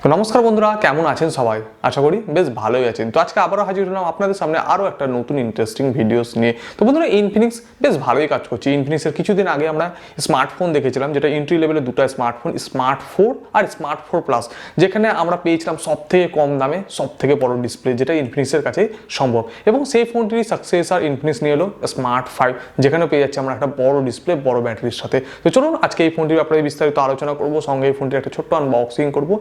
তো নমস্কার বন্ধুরা, কেমন আছেন সবাই? আশা করি বেশ ভালোই আছেন। তো আজকে আবারও হাজির হলাম আপনাদের সামনে আরও একটা নতুন ইন্টারেস্টিং ভিডিওস নিয়ে। তো বন্ধুরা, ইনফিনিক্স বেশ ভালোই কাজ করছে। ইনফিনিক্সের কিছুদিন আগে আমরা স্মার্টফোন দেখেছিলাম, যেটা এন্ট্রি লেভেলের দুটো স্মার্টফোন, স্মার্ট 4 আর স্মার্ট 4 প্লাস, যেখানে আমরা পেয়েছিলাম সব থেকে কম দামে সব থেকে বড় ডিসপ্লে, যেটা ইনফিনিক্সের কাছেই সম্ভব। এবং সেই ফোনটির সাকসেসর ইনফিনিক্স নিয়ে এলো স্মার্ট 5, যেখানে পেয়ে যাচ্ছে আমরা একটা বড় ডিসপ্লে, বড় ব্যাটারির সাথে। তো চলুন আজকে এই ফোনটির ব্যাপারে বিস্তারিত আলোচনা করবো, সঙ্গে এই ফোনটির একটা ছোট্ট আনবক্সিং করবো।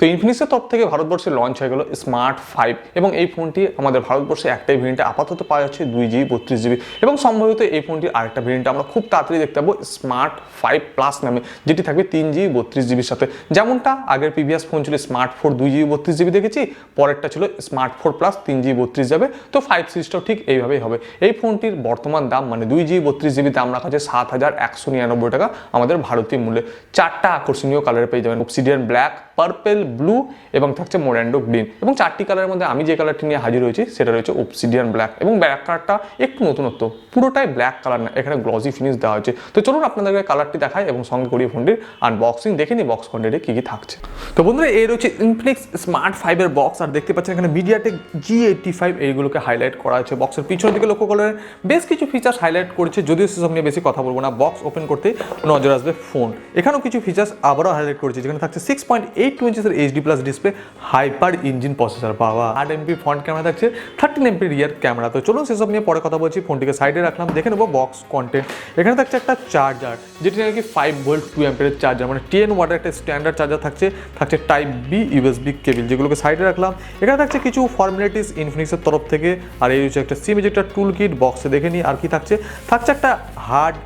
তো ইনফিনিক্সের তরফ থেকে ভারতবর্ষে লঞ্চ হয়ে গেল স্মার্ট 5, এবং এই ফোনটি আমাদের ভারতবর্ষে একটাই ভেরিয়েন্টে আপাতত পাওয়া যাচ্ছে 2GB 32GB, এবং সম্ভবত এই ফোনটির আরেকটা ভেরিয়েন্টে আমরা খুব তাড়াতাড়ি দেখতে পাবো স্মার্ট 5 প্লাস নামে, যেটি থাকবে 3GB 32GBর সাথে। যেমনটা আগের প্রিভিয়াস ফোন ছিল স্মার্ট 4 2GB 32GB দেখেছি, পরেরটা ছিল স্মার্ট 4 প্লাস 3GB 32 যাবে। তো 5 সিরিজটাও ঠিক এইভাবেই হবে। এই ফোনটির বর্তমান দাম মানে 2GB 32GB দাম রাখা আছে 7,199 টাকা আমাদের ভারতীয় মূল্যে। চারটা আকর্ষণীয় কালারে পেয়ে যাবেন, অবসিডিয়ান ব্ল্যাক, পার্পেল, ব্লু এবং থাকছে মোরান্ডো গ্রিন। এবং চারটি কালারের মধ্যে আমি যে কালারটি নিয়ে হাজির হয়েছি সেটা রয়েছে অবসিডিয়ান ব্ল্যাক, এবং ব্ল্যাক কালারটা একটু নতুনত্ব, পুরোটাই ব্ল্যাক কালার না, এখানে গ্লসি ফিনিশ দেওয়া হয়েছে। তো চলুন আপনাদেরকে কালারটি দেখাই এবং সঙ্গে করিয়ে ফোনটির আনবক্সিং দেখে নিই বক্স কন্টেন্টে কী কী থাকছে। তো বন্ধুরা, এই রয়েছে ইনফিনিক্স স্মার্ট 5 বক্স, আর দেখতে পাচ্ছেন এখানে মিডিয়াটেক G85 এইগুলোকে হাইলাইট করা আছে। বক্সের পিছনের দিকে লক্ষ্য করলে বেশ কিছু ফিচার্স হাইলাইট করেছে, যদিও সেসব নিয়ে বেশি কথা বলবো না। বক্স ওপেন করতেই নজর আসবে ফোন। এখানেও কিছু ফিচার্স আবারও হাইলাইট করেছে, যেখানে থাকছে 6.82 ইঞ্চের HD+ display, hyper engine processor, বাবা 8MP ফ্রন্ট ক্যামেরা থাকছে, 13MP রিয়ার ক্যামেরা। তো চলুন সেসব নিয়ে পরে কথা বলছি। ফোনটিকে সাইডে রাখলাম, দেখে নেবো বক্স কন্টেন্ট। এখানে থাকছে একটা চার্জার, যেটি নাকি 5V 2A চার্জার, মানে 10 ওয়াটের একটা স্ট্যান্ডার্ড চার্জার থাকছে। থাকছে টাইপ বি USB কেবল, যেগুলোকে সাইডে রাখলাম। এখানে থাকছে কিছু ফর্মালিটিস ইনফিনিক্সের তরফ থেকে, আর এই হচ্ছে একটা সিম ইজেক্টর টুল কিট। বক্সে দেখে নিই আর কি থাকছে। থাকছে একটা হার্ড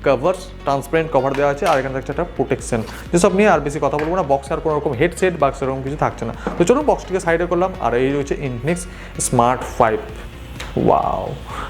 কভার্স, ট্রান্সপারেন্ট কভার দেওয়া আছে, আর এখানে থাকছে একটা প্রোটেকশন। যেসব নিয়ে আর বেশি কথা বলবো না। বক্সে আর কোনো রকম হেডসেট বা সেরকম কিছু থাকছে না। তো চলুন বক্সটিকে সাইডে করলাম, আর এই রয়েছে ইনফিনিক্স স্মার্ট 5। ওয়াও!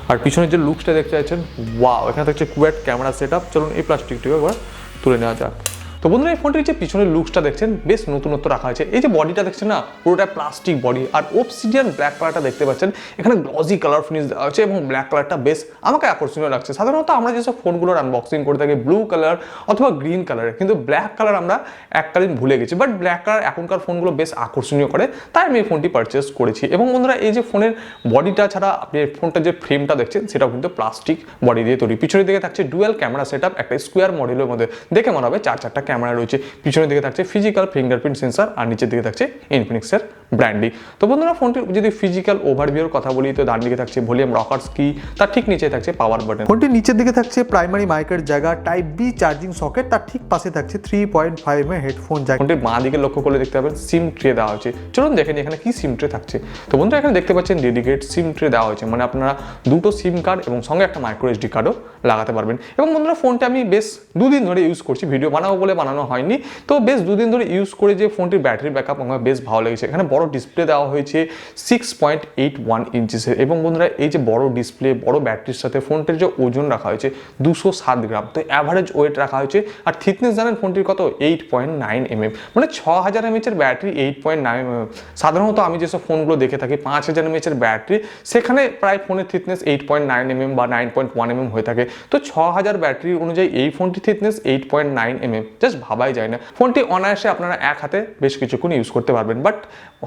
আর পিছনের যে লুকসটা দেখতে পাচ্ছেন, ওয়াও! এখানে থাকছে কুয়েট ক্যামেরা সেট আপ। চলুন এই প্লাস্টিকটিকে একবার তুলে নেওয়া যাক। তো বন্ধুরা, এই ফোনটির যে পিছনের লুকসটা দেখছেন বেশ নতুনত্ব রাখা আছে। এই যে বডিটা দেখছেন না, পুরোটা প্লাস্টিক বডি, আর অবসিডিয়ান ব্ল্যাক কালারটা দেখতে পাচ্ছেন, এখানে গ্লসি কালার ফিনিশ দেওয়া আছে, এবং ব্ল্যাক কালারটা বেশ আমাকে আকর্ষণীয় লাগছে। সাধারণত আমরা যেসব ফোনগুলোর আনবক্সিং করে থাকি ব্লু কালার অথবা গ্রিন কালারের, কিন্তু ব্ল্যাক কালার আমরা এককালীন ভুলে গেছি। বাট ব্ল্যাক কালার এখনকার ফোনগুলো বেশ আকর্ষণীয় করে, তাই আমি এই ফোনটি পারচেস করেছি। এবং বন্ধুরা, এই যে ফোনের বডিটা ছাড়া আপনি এই ফোনটার যে ফ্রেমটা দেখছেন সেটাও কিন্তু প্লাস্টিক বডি দিয়ে তৈরি। পিছনের দিকে থাকছে ডুয়াল ক্যামেরা সেট আপ, একটা স্কোয়ার মডেলের মধ্যে, দেখে মনে হবে চারটা ক্যামেরা রয়েছে। পিছনের দিকে থাকছে ফিজিক্যাল ফিঙ্গারপ্রিন্ট সেন্সর, আর নিচের দিকে থাকছে ইনফিনিক্সের ব্র্যান্ডিং। তো বন্ধুরা, ফোনটির যদি ফিজিক্যাল ওভারভিউর কথা বলি, তো ডান দিকে থাকছে ভলিউম রকার্স কি, তার ঠিক নিচে থাকছে পাওয়ার বাটন। ফোনটির নিচের দিকে থাকছে প্রাইমারি মাইকের জায়গা, টাইপ বি চার্জিং সকেট, তার ঠিক পাশে থাকছে 3.5 হেডফোন জায়গা। ফোনটির বাঁ দিকে লক্ষ্য করলে দেখতে পাবেন সিম ট্রে দেওয়া হয়েছে। চলুন দেখেন এখানে কি সিম ট্রে থাকছে। তো বন্ধুরা, এখানে দেখতে পাচ্ছেন ডেডিকেট সিম ট্রে দেওয়া হয়েছে, মানে আপনারা দুটো সিম কার্ড এবং সঙ্গে একটা মাইক্রো SD কার্ডও লাগাতে পারবেন। এবং বন্ধুরা, ফোনটা আমি বেশ দুদিন ধরে ইউজ করছি, ভিডিও বানাবো বলে বানানো হয়নি। তো বেশ দুদিন ধরে ইউজ করে যে ফোনটির ব্যাটারি ব্যাকআপ আমার বেশ ভালো লেগেছে। এখানে বড় ডিসপ্লে দেওয়া হয়েছে 6.81 ইঞ্চেসের, এবং বন্ধুরা এই যে বড় ডিসপ্লে, বড় ব্যাটারির সাথে ফোনটির যে ওজন রাখা হয়েছে 207 গ্রাম, তো অ্যাভারেজ ওয়েট রাখা হয়েছে। আর থিকনেস জানেন ফোনটির কত? 8.9 mm, মানে 6000 mAh ব্যাটারি, 8.9 mm। সাধারণত আমি যেসব ফোনগুলো দেখে থাকি 5000 mAh ব্যাটারি, সেখানে প্রায় ফোনের থিকনেস 8.9 mm বা 9.1 mm হয়ে থাকে। তো 6000 ব্যাটারি অনুযায়ী এই ফোনটির থিকনেস 8.9 mm, জাস্ট ভাবাই যায় না। ফোনটি অনায়াসে আপনারা এক হাতে বেশ কিছুক্ষণ ইউজ করতে পারবেন, বাট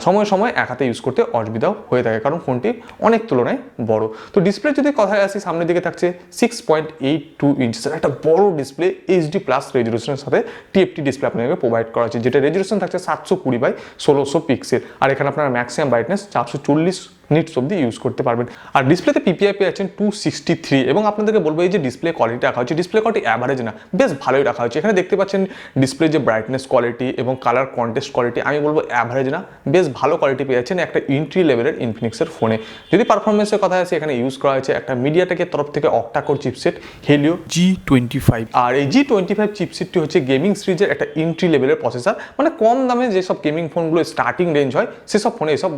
সময় সময় এক হাতে ইউজ করতে অসুবিধাও হয়ে থাকে, কারণ ফোনটি অনেক তুলনায় বড়। তো ডিসপ্লে যদি কথায় আসি, সামনের দিকে থাকছে 6.82 ইঞ্চের একটা বড় ডিসপ্লে, HD+ রেজলিউশনের সাথে TFT ডিসপ্লে আপনাকে প্রোভাইড করা হচ্ছে, যেটা রেজলিউশন থাকছে 720x1600 পিক্সেল, আর এখানে আপনারা ম্যাক্সিমাম ব্রাইটনেস 440 নিটস অব্দি ইউজ করতে পারবেন। আর ডিসপ্লেতে PPI পেয়ে যাচ্ছেন 263, এবং আপনাদেরকে বলবো এই যে ডিসপ্লে কোয়ালিটি রাখা হচ্ছে, ডিসপ্লে কোয়ালিটি অ্যাভারেজ না, বেশ ভালোই রাখা হচ্ছে। এখানে দেখতে পাচ্ছেন ডিসপ্লে যে ব্রাইটনেস কোয়ালিটি এবং কালার কন্ট্রাস্ট কোয়ালিটি, আমি বলবো অ্যাভারেজ না, বেশ ভালো কোয়ালিটি পেয়ে যাচ্ছেন একটা এন্ট্রি লেভেলের ইনফিনিক্সের ফোনে। যদি পারফরমেন্সের কথা আছে, এখানে ইউজ করা হয়েছে একটা মিডিয়াটেকের তরফ থেকে অক্টা-কোর চিপসেট হেলিও G25, আর এই G25 চিপসেটটি হচ্ছে গেমিং সিরিজের একটা এন্ট্রি লেভেলের প্রসেসর, মানে কম দামে যেসব গেমিং ফোনগুলো স্টার্টিং রেঞ্জ হয় সেসব ফোনে এসব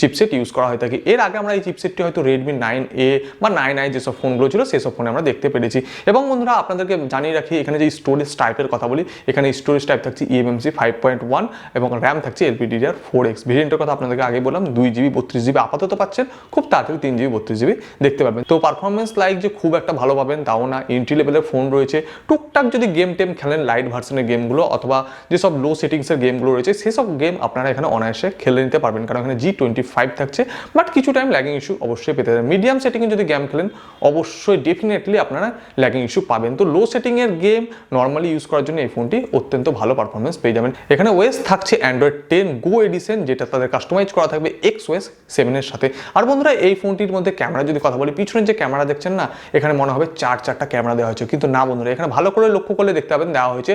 চিপসেট ইউজ করা হয়ে থাকে। এর আগে আমরা এই চিপসেটটি হয়তো রেডমি 9A বা 9i যেসব ফোনগুলো ছিল সেসব ফোনে আমরা দেখতে পেরেছি। এবং বন্ধুরা আপনাদেরকে জানিয়ে রাখি, এখানে যে স্টোরেজ টাইপের কথা বলি, এখানে স্টোরেজ টাইপ থাকছে eMMC 5.1 এবং র্যাম থাকছে LPDDR4X। ভেরিয়েন্টের কথা আপনাদেরকে আগে বললাম, 2GB 32GB আপাতত পাচ্ছেন, খুব তাড়াতাড়ি 3GB 32GB দেখতে পাবেন। তো পারফরমেন্স লাইক যে খুব একটা ভালো পাবেন তাও না, এন্ট্রি লেভেলের ফোন রয়েছে। টুকটাক যদি গেম টেম খেলেন, লাইট ভার্সনের গেমগুলো অথবা যেসব লো সেটিংসের গেমগুলো রয়েছে সেসব গেম আপনারা এখানে অনায়াসে খেলে নিতে পারবেন, কারণ এখানে G25 থাকছে। বাট কিছু টাইম ল্যাগিং ইস্যু অবশ্যই পেতে পারেন। মিডিয়াম সেটিংয়ে যদি গেম খেলেন অবশ্যই ডেফিনেটলি আপনারা ল্যাগিং ইস্যু পাবেন। তো লো সেটিংয়ের গেম নর্মালি ইউজ করার জন্য এই ফোনটি অত্যন্ত ভালো পারফরমেন্স পেয়ে যাবেন। এখানে ওএস থাকছে অ্যান্ড্রয়েড 10 গো এডিশন, যেটা তাদের কাস্টমাইজ করা থাকবে XOS 7 এর সাথে। আর বন্ধুরা এই ফোনটির মধ্যে ক্যামেরা যদি কথা বলি, পিছনের যে ক্যামেরা দেখছেন না, এখানে মনে হবে চারটা ক্যামেরা দেওয়া হয়েছে, কিন্তু না বন্ধুরা, এখানে ভালো করে লক্ষ্য করলে দেখতে পাবেন দেওয়া হয়েছে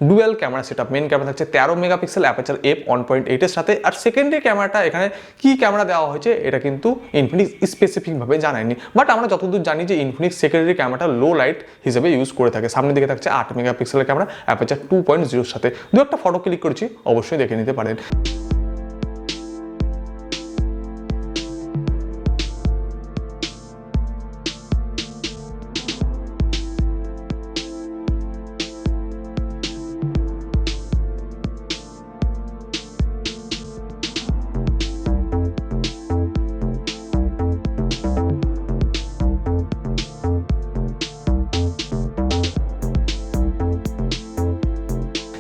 dual camera setup. Main camera থাকছে 13 মেগাপিক্সেল অ্যাপারচার f1.8 এর সাথে। আর সেকেন্ডারি ক্যামেরাটা এখানে কি ক্যামেরা দেওয়া হয়েছে এটা কিন্তু ইনফিনিক্স স্পেসিফিক ভাবে জানায়নি, বাট আমরা যতদূর জানি যে ইনফিনিক্স সেকেন্ডারি ক্যামেরাটা লো লাইট হিসেবে ইউজ করে থাকে। সামনের দিকে থাকছে 8 মেগাপিক্সেলের ক্যামেরা অ্যাপারচার 2.0 এর সাথে। দু একটা ফটো ক্লিক করেছি, অবশ্যই দেখে নিতে পারেন।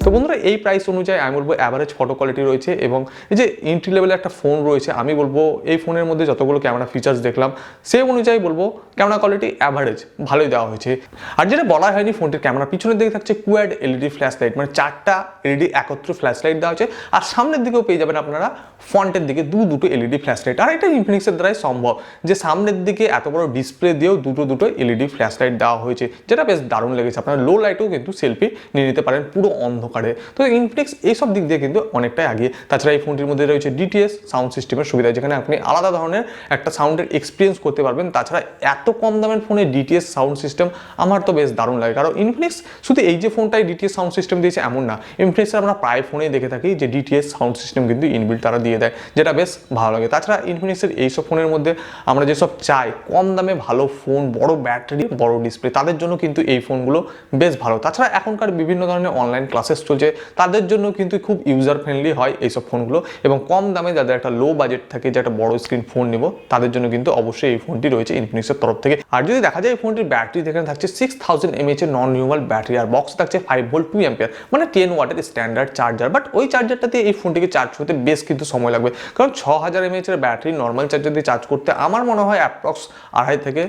তো বন্ধুরা এই প্রাইস অনুযায়ী আমি বলবো অ্যাভারেজ ফটো কোয়ালিটি রয়েছে, এবং এই যে এন্ট্রি লেভেলের একটা ফোন রয়েছে, আমি বলবো এই ফোনের মধ্যে যতগুলো ক্যামেরা ফিচার্স দেখলাম সেই অনুযায়ী বলবো ক্যামেরা কোয়ালিটি অ্যাভারেজ ভালোই দেওয়া হয়েছে। আর যেটা বলা হয়নি, ফোনটির ক্যামেরা পিছনের দিকে থাকছে কোয়াড এলইডি ফ্ল্যাশ লাইট, মানে 4টা এলইডি একত্রে ফ্ল্যাশ লাইট দেওয়া হয়েছে। আর সামনের দিকেও পেয়ে যাবেন আপনারা ফ্রন্টের দিকে দুটো এলইডি ফ্ল্যাশ লাইট। আর এটা ইনফিনিক্সের দ্বারাই সম্ভব যে সামনের দিকে এত বড় ডিসপ্লে দিয়েও দুটো এলইডি ফ্ল্যাশ লাইট দেওয়া হয়েছে, যেটা বেশ দারুণ লেগেছে। আপনারা লো লাইটেও কিন্তু সেলফি নিয়ে নিতে পারেন পুরো অন্ধকারে। তো ইনফিনিক্স এইসব দিক দিয়ে কিন্তু অনেকটাই আগে। তাছাড়া এই ফোনটির মধ্যে রয়েছে ডিটিএস সাউন্ড সিস্টেমের সুবিধা, যেখানে আপনি আলাদা ধরনের একটা সাউন্ডের এক্সপিরিয়েন্স করতে পারবেন। তাছাড়া এত কম দামের ফোনে ডিটিএস সাউন্ড সিস্টেম আমার তো বেশ দারুণ লাগে, কারণ ইনফিনিক্স শুধু এই যে ফোনটাই ডিটিএস সাউন্ড সিস্টেম দিয়েছে এমন না, ইনফিনিক্সের আমরা প্রায় ফোনেই দেখে থাকি যে ডিটিএস সাউন্ড সিস্টেম কিন্তু ইনবিল্ট তারা দিয়ে দেয়, যেটা বেশ ভালো লাগে। তাছাড়া ইনফিনিক্সের এইসব ফোনের মধ্যে আমরা যেসব চাই কম দামে ভালো ফোন, বড় ব্যাটারি, বড় ডিসপ্লে, তাদের জন্য কিন্তু এই ফোনগুলো বেশ ভালো। তাছাড়া এখনকার বিভিন্ন ধরনের অনলাইন ক্লাসেস চলছে, তাদের জন্য কিন্তু খুব ইউজার ফ্রেন্ডলি হয় এইসব ফোনগুলো, এবং কম দামে যাদের একটা লো বাজেট থাকে যে একটা বড় স্ক্রিন ফোন নেব তাদের জন্য কিন্তু অবশ্যই এই ফোনটি রয়েছে ইনফিনিক্সের তরফ থেকে। আর যদি দেখা যায় এই ফোনটির ব্যাটারি এখানে থাকছে 6000 mAh এর নন রিমুভেবল ব্যাটারি, আর বক্স থাকছে 5V 2 অ্যাম্পিয়ার, মানে 10 ওয়াটের স্ট্যান্ডার্ড চার্জার। বাট ওই চার্জারটা দিয়ে এই ফোনটিকে চার্জ করতে বেশ কিন্তু সময় লাগবে, কারণ 6000 mAh এর ব্যাটারি নর্মাল চার্জার দিয়ে চার্জ করতে আমার মনে হয় অ্যাপ্রক্স 2.5 থেকে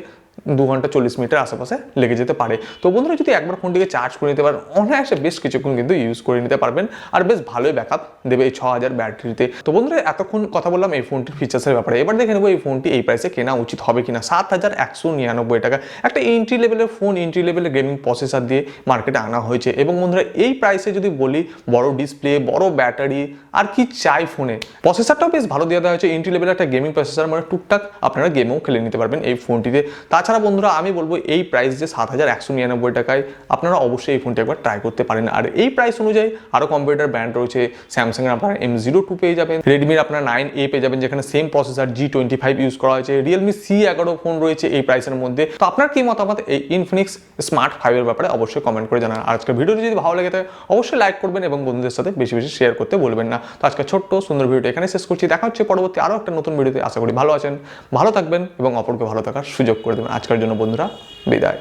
2 ঘন্টা 40 মিনিটের আশেপাশে লেগে যেতে পারে। তো বন্ধুরা যদি একবার ফোনটিকে চার্জ করে নিতে পারেন অনায়াসে বেশ কিছুক্ষণ কিন্তু ইউজ করে নিতে পারবেন, আর বেশ ভালোই ব্যাকআপ দেবে এই 6000 ব্যাটারিতে। তো বন্ধুরা এতক্ষণ কথা বললাম এই ফোনটির ফিচার্সের ব্যাপারে, এবার দেখে নেবো এই ফোনটি এই প্রাইসে কেনা উচিত হবে কিনা। 7199 টাকা একটা এন্ট্রি লেভেলের ফোন, এন্ট্রি লেভেলের গেমিং প্রসেসর দিয়ে মার্কেটে আনা হয়েছে। এবং বন্ধুরা এই প্রাইসে যদি বলি বড় ডিসপ্লে, বড় ব্যাটারি, আর কি চাই ফোনে, প্রসেসরটাও বেশ ভালো দিয়ে দেওয়া হয়েছে। এন্ট্রি লেভেলের একটা গেমিং প্রসেসর, মানে টুকটাক আপনারা গেমও খেলে নিতে পারবেন এই ফোনটিতে। তাছাড়া বন্ধুরা আমি বলবো এই প্রাইস যে 7199 টাকায় আপনারা অবশ্যই এই ফোনটি একবার ট্রাই করতে পারেন। আর এই প্রাইস অনুযায়ী আরও কম্পিউটার ব্র্যান্ড রয়েছে, স্যামসাংয়ের আপনারা M02 পেয়ে যাবেন, রেডমির আপনারা 9A পেয়ে যাবেন যেখানে সেম প্রসেসর G25 ইউজ করা হয়েছে, রিয়েলমি C11 ফোন রয়েছে এই প্রাইসের মধ্যে। তো আপনার কি মতামত এই ইনফিনিক্স স্মার্ট 5 এর ব্যাপারে অবশ্যই কমেন্ট করে জানান। আর আজকের ভিডিওটি যদি ভালো লাগে থাকে অবশ্যই লাইক করবেন এবং বন্ধুদের সাথে বেশি বেশি শেয়ার করতে বলবেন না। তো আজকে ছোট্ট সুন্দর ভিডিওটি এখানে শেষ করছি, দেখা হচ্ছে পরবর্তী আরও একটা নতুন ভিডিওতে। আশা করি ভালো আছেন, ভালো থাকবেন এবং অপরকে ভালো থাকার সুযোগ করে দেবেন। আজকের জন্য বন্ধুরা বিদায়।